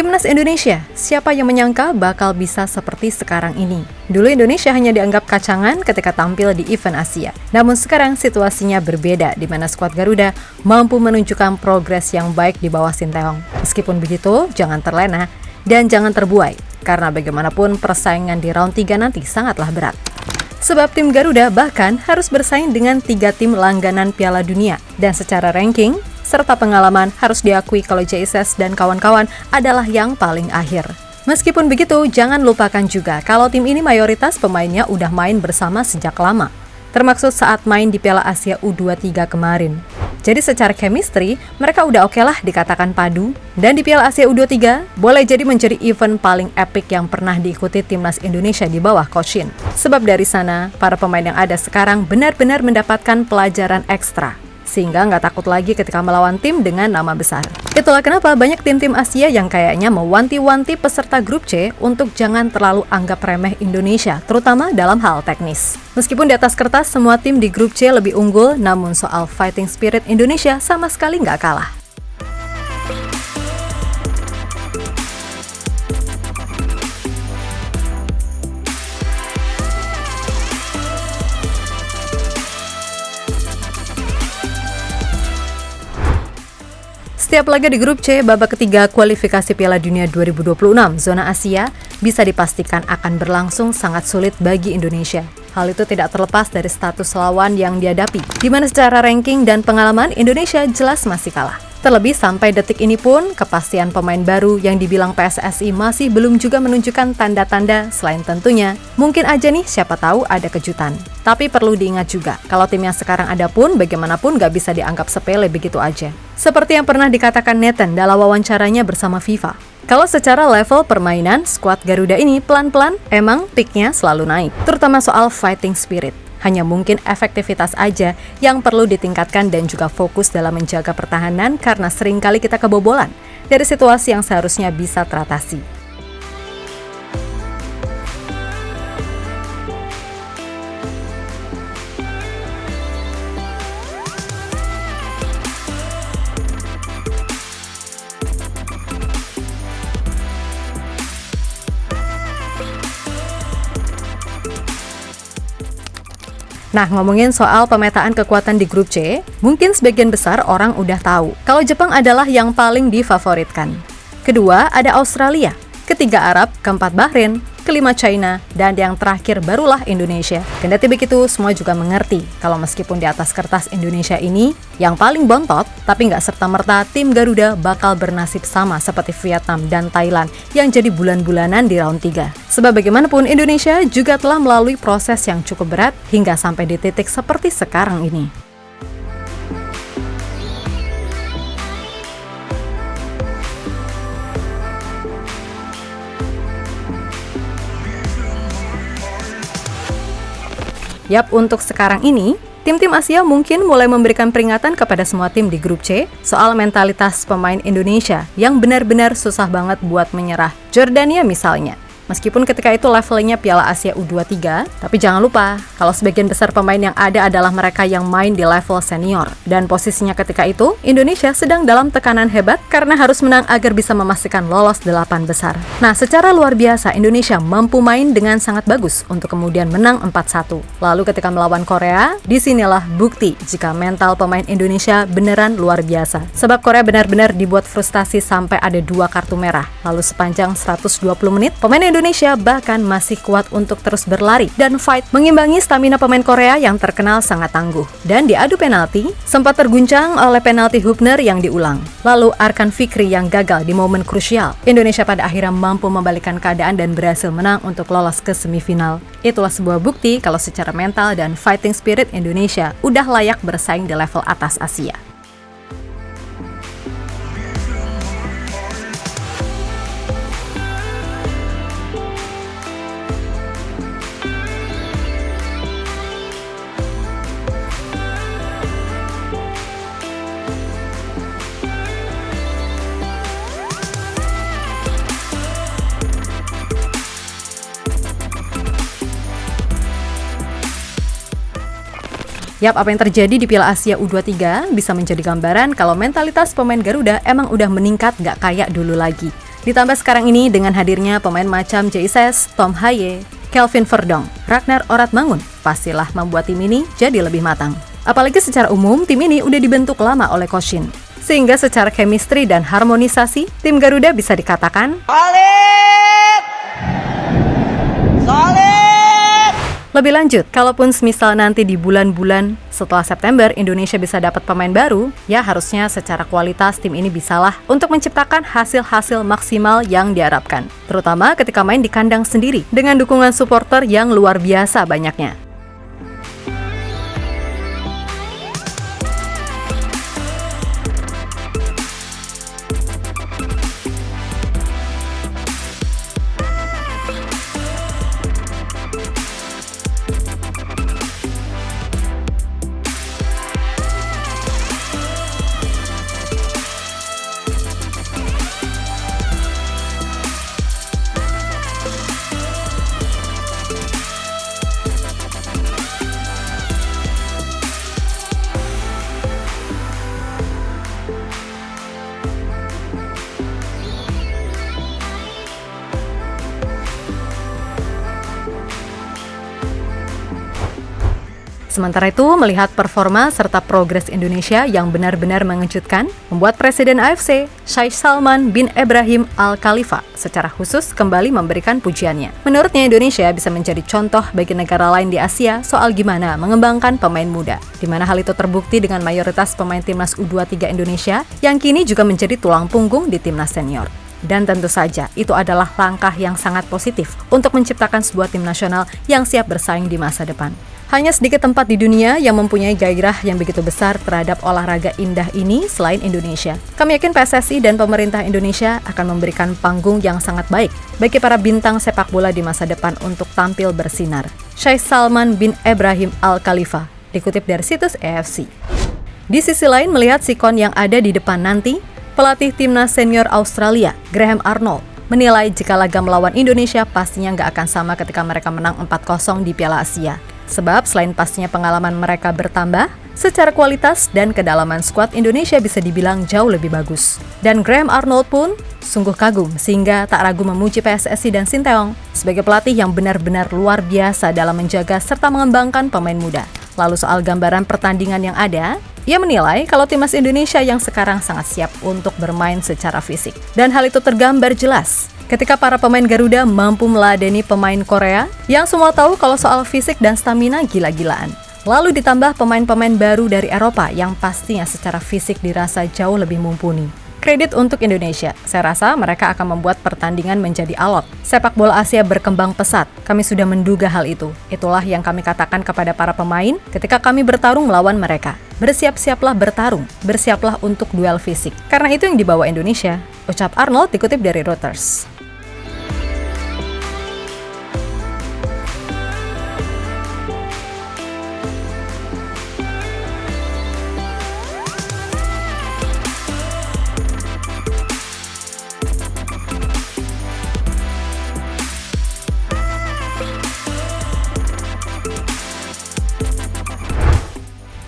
Timnas Indonesia, siapa yang menyangka bakal bisa seperti sekarang ini? Dulu Indonesia hanya dianggap kacangan ketika tampil di event Asia. Namun sekarang situasinya berbeda, di mana skuad Garuda mampu menunjukkan progres yang baik di bawah Sinteyong. Meskipun begitu, jangan terlena dan jangan terbuai, karena bagaimanapun persaingan di round 3 nanti sangatlah berat. Sebab tim Garuda bahkan harus bersaing dengan 3 tim langganan Piala Dunia. Dan secara ranking, serta pengalaman harus diakui kalau JSS dan kawan-kawan adalah yang paling akhir. Meskipun begitu, jangan lupakan juga kalau tim ini mayoritas pemainnya udah main bersama sejak lama, termaksud saat main di Piala Asia U23 kemarin. Jadi secara chemistry, mereka udah oke lah dikatakan padu. Dan di Piala Asia U23, boleh jadi menjadi event paling epic yang pernah diikuti Timnas Indonesia di bawah Coach Shin. Sebab dari sana, para pemain yang ada sekarang benar-benar mendapatkan pelajaran ekstra, sehingga nggak takut lagi ketika melawan tim dengan nama besar. Itulah kenapa banyak tim-tim Asia yang kayaknya mewanti-wanti peserta grup C untuk jangan terlalu anggap remeh Indonesia, terutama dalam hal teknis. Meskipun di atas kertas semua tim di grup C lebih unggul, namun soal fighting spirit Indonesia sama sekali nggak kalah. Setiap laga di grup C babak ketiga kualifikasi Piala Dunia 2026 zona Asia bisa dipastikan akan berlangsung sangat sulit bagi Indonesia. Hal itu tidak terlepas dari status lawan yang dihadapi, di mana secara ranking dan pengalaman Indonesia jelas masih kalah. Terlebih sampai detik ini pun, kepastian pemain baru yang dibilang PSSI masih belum juga menunjukkan tanda-tanda, selain tentunya, mungkin aja nih siapa tahu ada kejutan. Tapi perlu diingat juga, kalau tim yang sekarang ada pun bagaimanapun gak bisa dianggap sepele begitu aja. Seperti yang pernah dikatakan Nathan dalam wawancaranya bersama FIFA. Kalau secara level permainan, skuad Garuda ini pelan-pelan emang peaknya selalu naik, terutama soal fighting spirit. Hanya mungkin efektivitas aja yang perlu ditingkatkan dan juga fokus dalam menjaga pertahanan karena seringkali kita kebobolan dari situasi yang seharusnya bisa teratasi. Nah, ngomongin soal pemetaan kekuatan di grup C, mungkin sebagian besar orang udah tahu kalau Jepang adalah yang paling difavoritkan. Kedua, ada Australia. Ketiga Arab, keempat Bahrain, kelima China, dan yang terakhir barulah Indonesia. Kendati begitu, semua juga mengerti kalau meskipun di atas kertas Indonesia ini yang paling bontot, tapi nggak serta-merta tim Garuda bakal bernasib sama seperti Vietnam dan Thailand yang jadi bulan-bulanan di round 3. Sebab bagaimanapun Indonesia juga telah melalui proses yang cukup berat hingga sampai di titik seperti sekarang ini. Yap, untuk sekarang ini, tim-tim Asia mungkin mulai memberikan peringatan kepada semua tim di grup C soal mentalitas pemain Indonesia yang benar-benar susah banget buat menyerah. Jordania misalnya. Meskipun ketika itu levelnya Piala Asia U23, tapi jangan lupa kalau sebagian besar pemain yang ada adalah mereka yang main di level senior. Dan posisinya ketika itu, Indonesia sedang dalam tekanan hebat karena harus menang agar bisa memastikan lolos 8 besar. Nah, secara luar biasa Indonesia mampu main dengan sangat bagus untuk kemudian menang 4-1. Lalu ketika melawan Korea, disinilah bukti jika mental pemain Indonesia beneran luar biasa. Sebab Korea benar-benar dibuat frustasi sampai ada 2 kartu merah. Lalu sepanjang 120 menit, pemain Indonesia bahkan masih kuat untuk terus berlari dan fight mengimbangi stamina pemain Korea yang terkenal sangat tangguh. Dan di adu penalti, sempat terguncang oleh penalti Hubner yang diulang. Lalu Arkan Fikri yang gagal di momen krusial. Indonesia pada akhirnya mampu membalikkan keadaan dan berhasil menang untuk lolos ke semifinal. Itulah sebuah bukti kalau secara mental dan fighting spirit Indonesia udah layak bersaing di level atas Asia. Yap, apa yang terjadi di Piala Asia U23 bisa menjadi gambaran kalau mentalitas pemain Garuda emang udah meningkat gak kayak dulu lagi. Ditambah sekarang ini dengan hadirnya pemain macam Jesus, Tom Haye, Kelvin Verdong, Ragnar Oratmangun, pastilah membuat tim ini jadi lebih matang. Apalagi secara umum, tim ini udah dibentuk lama oleh Coach Shin. Sehingga secara chemistry dan harmonisasi, tim Garuda bisa dikatakan solid! Lebih lanjut, kalaupun semisal nanti di bulan-bulan setelah September Indonesia bisa dapat pemain baru, ya harusnya secara kualitas tim ini bisalah untuk menciptakan hasil-hasil maksimal yang diharapkan. Terutama ketika main di kandang sendiri, dengan dukungan supporter yang luar biasa banyaknya. Sementara itu, melihat performa serta progres Indonesia yang benar-benar mengejutkan, membuat Presiden AFC, Sheikh Salman bin Ibrahim Al Khalifa, secara khusus kembali memberikan pujiannya. Menurutnya, Indonesia bisa menjadi contoh bagi negara lain di Asia soal gimana mengembangkan pemain muda, di mana hal itu terbukti dengan mayoritas pemain timnas U23 Indonesia yang kini juga menjadi tulang punggung di timnas senior. Dan tentu saja, itu adalah langkah yang sangat positif untuk menciptakan sebuah tim nasional yang siap bersaing di masa depan. Hanya sedikit tempat di dunia yang mempunyai gairah yang begitu besar terhadap olahraga indah ini selain Indonesia. Kami yakin PSSI dan pemerintah Indonesia akan memberikan panggung yang sangat baik bagi para bintang sepak bola di masa depan untuk tampil bersinar. Sheikh Salman bin Ibrahim Al Khalifa, dikutip dari situs AFC. Di sisi lain, melihat sikon yang ada di depan nanti, pelatih timnas senior Australia, Graham Arnold, menilai jika laga melawan Indonesia pastinya nggak akan sama ketika mereka menang 4-0 di Piala Asia. Sebab selain pastinya pengalaman mereka bertambah, secara kualitas dan kedalaman skuad Indonesia bisa dibilang jauh lebih bagus. Dan Graham Arnold pun sungguh kagum sehingga tak ragu memuji PSSI dan Sinteyong sebagai pelatih yang benar-benar luar biasa dalam menjaga serta mengembangkan pemain muda. Lalu soal gambaran pertandingan yang ada, ia menilai kalau timnas Indonesia yang sekarang sangat siap untuk bermain secara fisik. Dan hal itu tergambar jelas ketika para pemain Garuda mampu meladeni pemain Korea yang semua tahu kalau soal fisik dan stamina gila-gilaan. Lalu ditambah pemain-pemain baru dari Eropa yang pastinya secara fisik dirasa jauh lebih mumpuni. Kredit untuk Indonesia, saya rasa mereka akan membuat pertandingan menjadi alot. Sepak bola Asia berkembang pesat, kami sudah menduga hal itu. Itulah yang kami katakan kepada para pemain ketika kami bertarung melawan mereka. Bersiap-siaplah bertarung, bersiaplah untuk duel fisik. Karena itu yang dibawa Indonesia, ucap Arnold dikutip dari Reuters.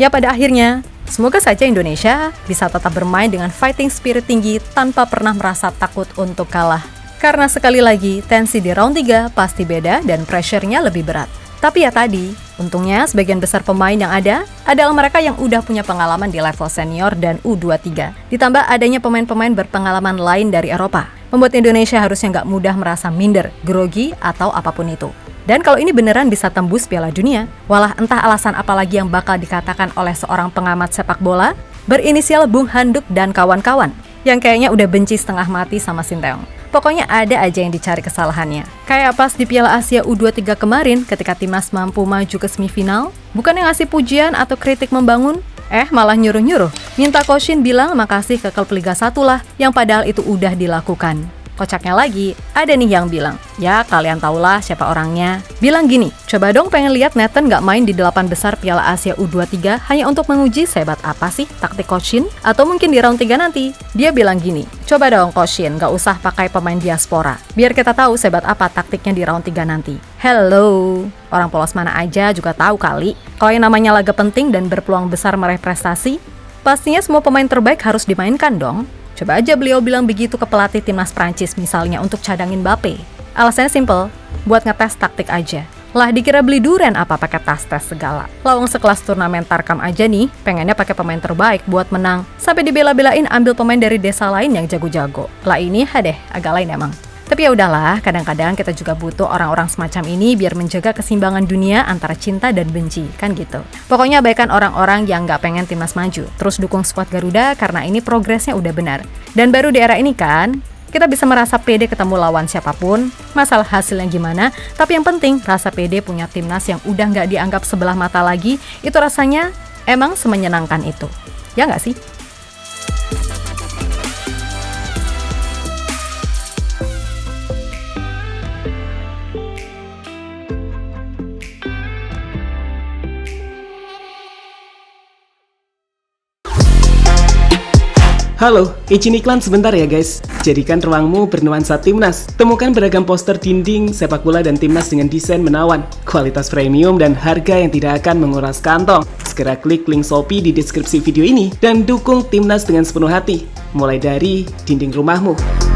Ya pada akhirnya, semoga saja Indonesia bisa tetap bermain dengan fighting spirit tinggi tanpa pernah merasa takut untuk kalah. Karena sekali lagi, tensi di round 3 pasti beda dan pressure-nya lebih berat. Tapi ya tadi, untungnya sebagian besar pemain yang ada adalah mereka yang udah punya pengalaman di level senior dan U23. Ditambah adanya pemain-pemain berpengalaman lain dari Eropa, membuat Indonesia harusnya nggak mudah merasa minder, grogi, atau apapun itu. Dan kalau ini beneran bisa tembus Piala Dunia, walah entah alasan apa lagi yang bakal dikatakan oleh seorang pengamat sepak bola berinisial Bung Handuk dan kawan-kawan yang kayaknya udah benci setengah mati sama Sinteyong. Pokoknya ada aja yang dicari kesalahannya. Kayak pas di Piala Asia U23 kemarin ketika timnas mampu maju ke semifinal, bukannya ngasih pujian atau kritik membangun, malah nyuruh-nyuruh. Minta Coach Shin bilang makasih ke klub Liga 1 lah, yang padahal itu udah dilakukan. Kocaknya lagi, ada nih yang bilang, ya kalian tahulah siapa orangnya. Bilang gini, coba dong pengen lihat Nathan gak main di 8 besar Piala Asia U23 hanya untuk menguji sehebat apa sih taktik Coach Shin? Atau mungkin di round 3 nanti. Dia bilang gini, coba dong Coach Shin gak usah pakai pemain diaspora, biar kita tahu sehebat apa taktiknya di round 3 nanti. Hello, orang polos mana aja juga tahu kali. Kalau yang namanya laga penting dan berpeluang besar meraih prestasi, pastinya semua pemain terbaik harus dimainkan dong. Coba aja beliau bilang begitu ke pelatih timnas Prancis misalnya untuk cadangin Mbappe. Alasannya simple, buat ngetes taktik aja. Lah dikira beli duren apa pakai tes segala. Lawang sekelas turnamen Tarkam aja nih, pengennya pakai pemain terbaik buat menang. Sampai dibela-belain ambil pemain dari desa lain yang jago-jago. Lah ini hadeh, agak lain emang. Tapi ya udahlah, kadang-kadang kita juga butuh orang-orang semacam ini biar menjaga keseimbangan dunia antara cinta dan benci, kan gitu. Pokoknya abaikan orang-orang yang nggak pengen timnas maju. Terus dukung skuad Garuda karena ini progresnya udah benar. Dan baru di era ini kan, kita bisa merasa pede ketemu lawan siapapun, masalah hasilnya gimana, tapi yang penting rasa pede punya timnas yang udah nggak dianggap sebelah mata lagi, itu rasanya emang semenyenangkan itu. Ya nggak sih? Halo, izin iklan sebentar ya guys. Jadikan ruangmu bernuansa timnas. Temukan beragam poster dinding, sepak bola dan timnas dengan desain menawan, kualitas premium dan harga yang tidak akan menguras kantong. Segera klik link Shopee di deskripsi video ini dan dukung timnas dengan sepenuh hati. Mulai dari dinding rumahmu.